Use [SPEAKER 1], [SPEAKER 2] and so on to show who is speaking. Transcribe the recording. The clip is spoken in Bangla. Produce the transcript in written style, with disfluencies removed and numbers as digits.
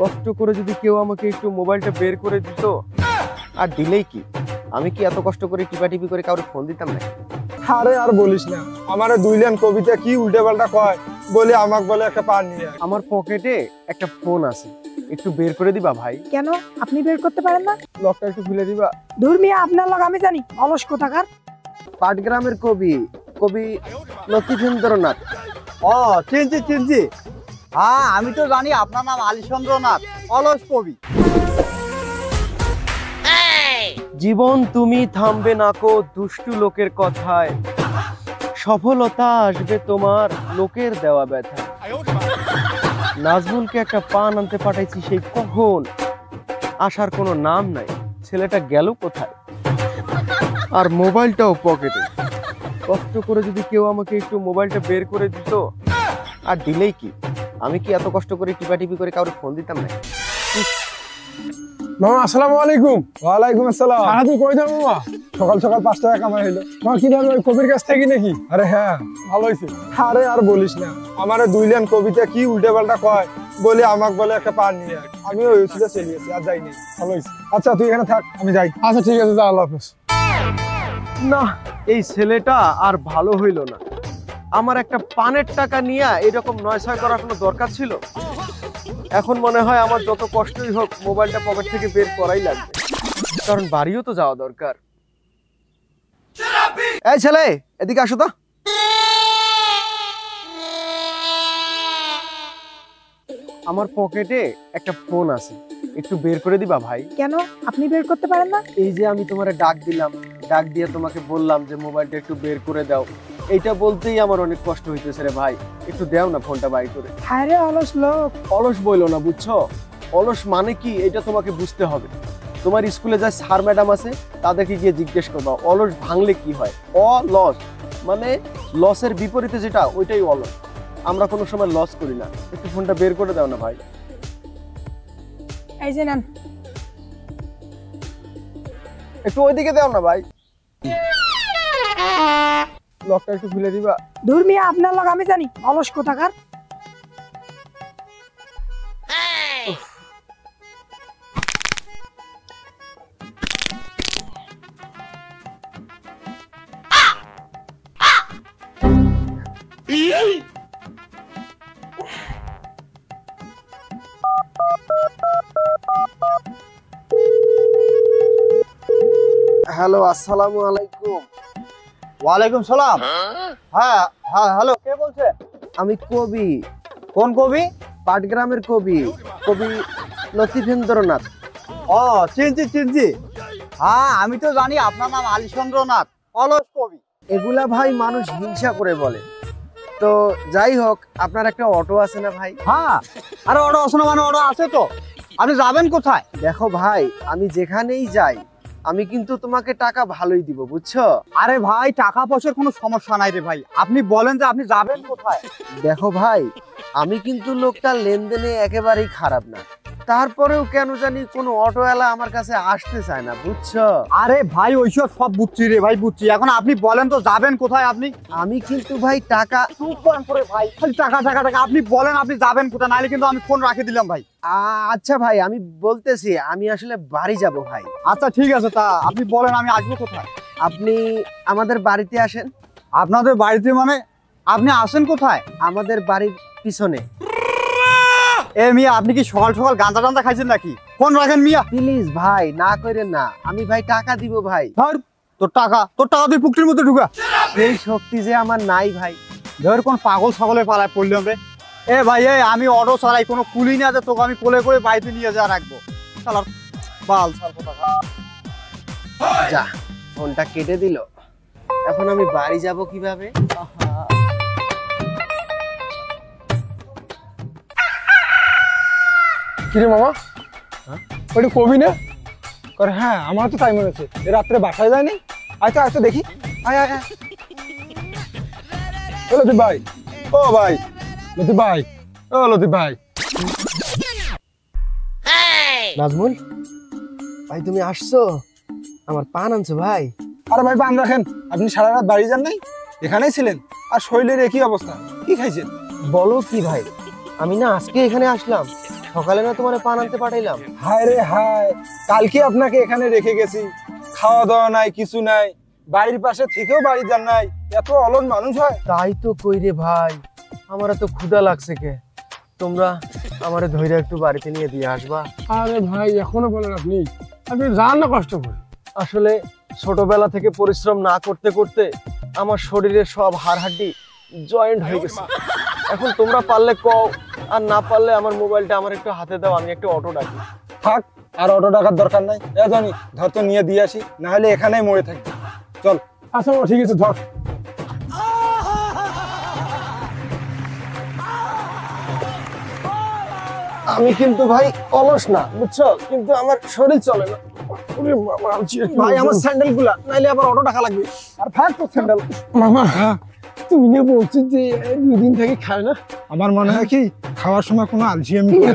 [SPEAKER 1] কষ্ট করে যদি কেউ আমাকে একটু মোবাইলটা বের করে দিত, আর দিলেই কি, আমি কি এত কষ্ট করে টিপাটিপি করে কাউকে ফোন দিতাম না?
[SPEAKER 2] আরে আর বলিস না, আমারে 2 লাইন কবিতা কি উল্টে পাল্টা কয়, বলে আমাকে বলে একটা পান নিয়ে আয়।
[SPEAKER 1] আমার পকেটে একটা ফোন আছে, একটু বের করে দিবা ভাই?
[SPEAKER 3] কেন আপনি বের করতে পারেন না?
[SPEAKER 1] লকটা একটু খুলে দিবা।
[SPEAKER 3] ধুর মিয়া, আপনার লগ আমি জানি, অলস কোথাকার।
[SPEAKER 1] পাটগ্রামের কবি কবি লতিফেন্দ্রনাথ।
[SPEAKER 4] ও চিনছি। হ্যাঁ আমি তো জানি আপনার নাম আলীচন্দ্রনাথ, অলস কবি।
[SPEAKER 1] জীবন তুমি থামবে না কো দুষ্টু লোকের কথায়, সফলতা আসবে তোমার লোকের দেওয়া ব্যথা। নাজমুলকে একটা পান আনতে পাঠাইছি, সেই কখন, আসার কোনো নাম নাই। ছেলেটা গেল কোথায়? আর মোবাইলটাও পকেটে। কষ্ট করে যদি কেউ আমাকে একটু মোবাইলটা বের করে দিত, আর দিলেই কি, আমি কি এত কষ্ট করে টিপাটিপি করে কাউকে ফোন দিতাম না?
[SPEAKER 2] মামা আসসালামু আলাইকুম। ওয়ালাইকুম আসসালাম। সারাদিন কই দাও মামা? সকাল সকাল 5 টাকা কামাই হইলো। মামা কি দাম, ওই কবির কাছ থেকে নাকি? আরে হ্যাঁ, ভালো হইছে। আরে আর বলিস না, আমারে 2 লাইন কবিতা কি উল্টে পাল্টা কয়, বলে আমাকে বলে একটা পান নিয়ে আয়। আমি ওই সুদা চলে গেছি, আর যাইনি। ভালো হইছে। আচ্ছা তুই এখানে থাক, আমি যাই। আচ্ছা ঠিক আছে, যা, আল্লাহ হাফেজ।
[SPEAKER 1] না, এই ছেলেটা আর ভালো হইল না। আমার একটা পানের টাকা নিয়ে এরকম নয়ছয় করার কোনো দরকার ছিল? এখন মনে হয় আমার যত কষ্টই হোক মোবাইলটা পকেট থেকে বের করাই লাগবে, কারণ বাড়িও তো যাওয়া দরকার। এই ছেলে, এদিকে আসো তো। আমার পকেটে একটা ফোন আছে, একটু বের করে দিবা ভাই?
[SPEAKER 3] কেন আপনি বের করতে পারেন না?
[SPEAKER 1] এই যে আমি তোমারে ডাক দিলাম, ডাক দিয়ে তোমাকে বললাম যে মোবাইলটা একটু বের করে দাও, এইটা বলতেই আমার অনেক কষ্ট হইতেছে রে ভাই। একটু দাও না ফোনটা বাই করে।
[SPEAKER 3] আরে অলস লোক।
[SPEAKER 1] অলস বইলো না, বুঝছো? অলস মানে কি এটা তোমাকে বুঝতে হবে। তোমার স্কুলে যা স্যার ম্যাডাম আছে তাদেরকে গিয়ে জিজ্ঞেস করবা অলস ভাঙলে কি হয়। অলস মানে লসের বিপরীতে যেটা, ওইটাই অলস। আমরা কোনো সময় লস করি না। একটু ফোনটা বের করে দাও না ভাই।
[SPEAKER 3] এই যে নেন।
[SPEAKER 1] একটু ওইদিকে দাও না ভাই, লকটা একটু খুলে দিবা।
[SPEAKER 3] ধুর মিয়া, আপনার লগ আমি জানি, অলস কোথাকার।
[SPEAKER 1] হ্যালো, আসসালামু আলাইকুম।
[SPEAKER 4] ওয়ালাইকুম সালাম। হ্যাঁ হ্যাঁ, হ্যালো, কে বলছে?
[SPEAKER 1] আমি কবি।
[SPEAKER 4] কোন কবি?
[SPEAKER 1] পাটগ্রামের কবি কবি লতিফেন্দ্রনাথ।
[SPEAKER 4] ও চিনছি। হ্যাঁ আমি তো জানি আপনার নাম আলীচন্দ্রনাথ, অলস কবি।
[SPEAKER 1] এগুলা ভাই মানুষ হিংসা করে বলে। তো যাই হোক, আপনার একটা অটো আছে না ভাই?
[SPEAKER 4] হ্যাঁ, আরে অটো আছে না, মানে অটো আছে তো। আপনি যাবেন কোথায়?
[SPEAKER 1] দেখো ভাই, আমি যেখানেই যাই আমি কিন্তু তোমাকে টাকা ভালোই দিব, বুঝছো?
[SPEAKER 4] আরে ভাই, টাকা পয়সার কোনো সমস্যা নাই রে ভাই, আপনি বলেন যে আপনি যাবেন কোথায়।
[SPEAKER 1] দেখো ভাই, আমি কিন্তু লোকটা লেনদেনে একেবারেই খারাপ না, তারপরেও কেন জানি কোনো অটোওয়ালা আমার কাছে আসতে চায় না, বুঝছো?
[SPEAKER 4] আরে ভাই, ওইসব সব বুঝছি রে ভাই, বুঝছি। এখন আপনি বলেন তো যাবেন কোথায় আপনি?
[SPEAKER 1] আমি কিন্তু ভাই টাকা
[SPEAKER 4] চুপ করেন করে ভাই, খালি টাকা টাকা টাকা। আপনি বলেন আপনি যাবেন কোথায়, নাইলে কিন্তু আমি ফোন রাখে দিলাম ভাই।
[SPEAKER 1] আচ্ছা ভাই, আমি বলতেছি, আমি আসলে বাড়ি যাব ভাই।
[SPEAKER 4] আচ্ছা ঠিক আছে, তা আপনি বলেন আমি আসবো কোথায়?
[SPEAKER 1] আপনি আমাদের বাড়িতে আসেন।
[SPEAKER 4] আপনাদের বাড়িতে মানে আপনি আসেন কোথায়?
[SPEAKER 1] আমাদের বাড়ির পিছনে।
[SPEAKER 4] এ মিয়া, আপনি কি সকাল সকাল গাঁজা টান্দা খাইছেন নাকি? ফোন রাখেন মিয়া।
[SPEAKER 1] প্লিজ ভাই, না করেন না, আমি ভাই টাকা দিব ভাই।
[SPEAKER 4] ধর তোর টাকা তুই পুকুরের মধ্যে ঢুকা।
[SPEAKER 1] এই শক্তি যে আমার নাই ভাই।
[SPEAKER 4] ধর কোন পাগল ছাগলের পালায় পড়লাম রে। এ ভাই, আমি অটো চালাই, কোনো কুলি না যে তোকে আমি কোলে করে বাড়িতে নিয়ে যা রাখবো। চালার বাল ছাড় কোথাকা।
[SPEAKER 1] যা, ফোনটা কেটে দিল। এখন আমি বাড়ি যাব কিভাবে?
[SPEAKER 2] কিরে মামা, ওইটা কবি না? করে হ্যাঁ, আমার তো তাই মনে হচ্ছে। এ রাত্রে বাসায় যায়নি। আচ্ছা আচ্ছা দেখি, আয় আয় আয়। ও লতিফ ভাই, ও ভাই লতিফ ভাই, ও লতিফ ভাই।
[SPEAKER 1] নাজমুল ভাই, তুমি আসছো? আমার পান আনছো ভাই?
[SPEAKER 2] আরে ভাই পান রাখেন, আপনি সারা রাত বাড়ি যান নাই, এখানেই ছিলেন। আর শরীরের একই অবস্থা, কি খাইছেন?
[SPEAKER 1] বলো কি ভাই, আমি না আজকে এখানে আসলাম। সকালে না তোমার পান আনতে পাঠাইলাম?
[SPEAKER 2] হায় রে হায়, কালকে আপনাকে এখানে রেখে গেছি, খাওয়া দাওয়া নাই, কিছু নাই, বাড়ির পাশে থেকেও বাড়ি যান নাই, এত অলস মানুষ হয়?
[SPEAKER 1] তাই তো কই রে ভাই, আমার তো ক্ষুধা লাগছে কে, তোমরা আমারে ধৈর্য একটু বাড়িতে নিয়ে দিয়ে আসবা?
[SPEAKER 2] আরে ভাই এখনো বলেন আপনি, আপনি যান না কষ্ট করে।
[SPEAKER 1] আসলে ছোটবেলা থেকে পরিশ্রম না করতে করতে আমার শরীরের সব হাড়হাড্ডি জয়েন্ট হয়ে গেছে। এখন তোমরা পারলে কও, আর না পারলে আমার মোবাইলটা আমার একটু হাতে দাও, আমি একটা অটো ডাকি।
[SPEAKER 2] থাক, আর অটো টাকার দরকার নাই, এ জানি ধর তো নিয়ে দিয়ে আসি, না হলে এখানেই মরে থাকি। চল। আচ্ছা ঠিক আছে, ধর।
[SPEAKER 1] আমি কিন্তু ভাই অলস না, বুঝছো, কিন্তু আমার শরীর চলে না।
[SPEAKER 2] ওরে বাবা,
[SPEAKER 1] ভাই আমার স্যান্ডেল গুলা, নাইলে আবার অটো টাকা লাগবে।
[SPEAKER 2] আর থাক তো স্যান্ডেল। মামা, তুমি না বলছো যে 2 দিন থেকে খায় না? আমার মনে হয় কি খাওয়ার সময় কোনো আলসিয়ামি করে।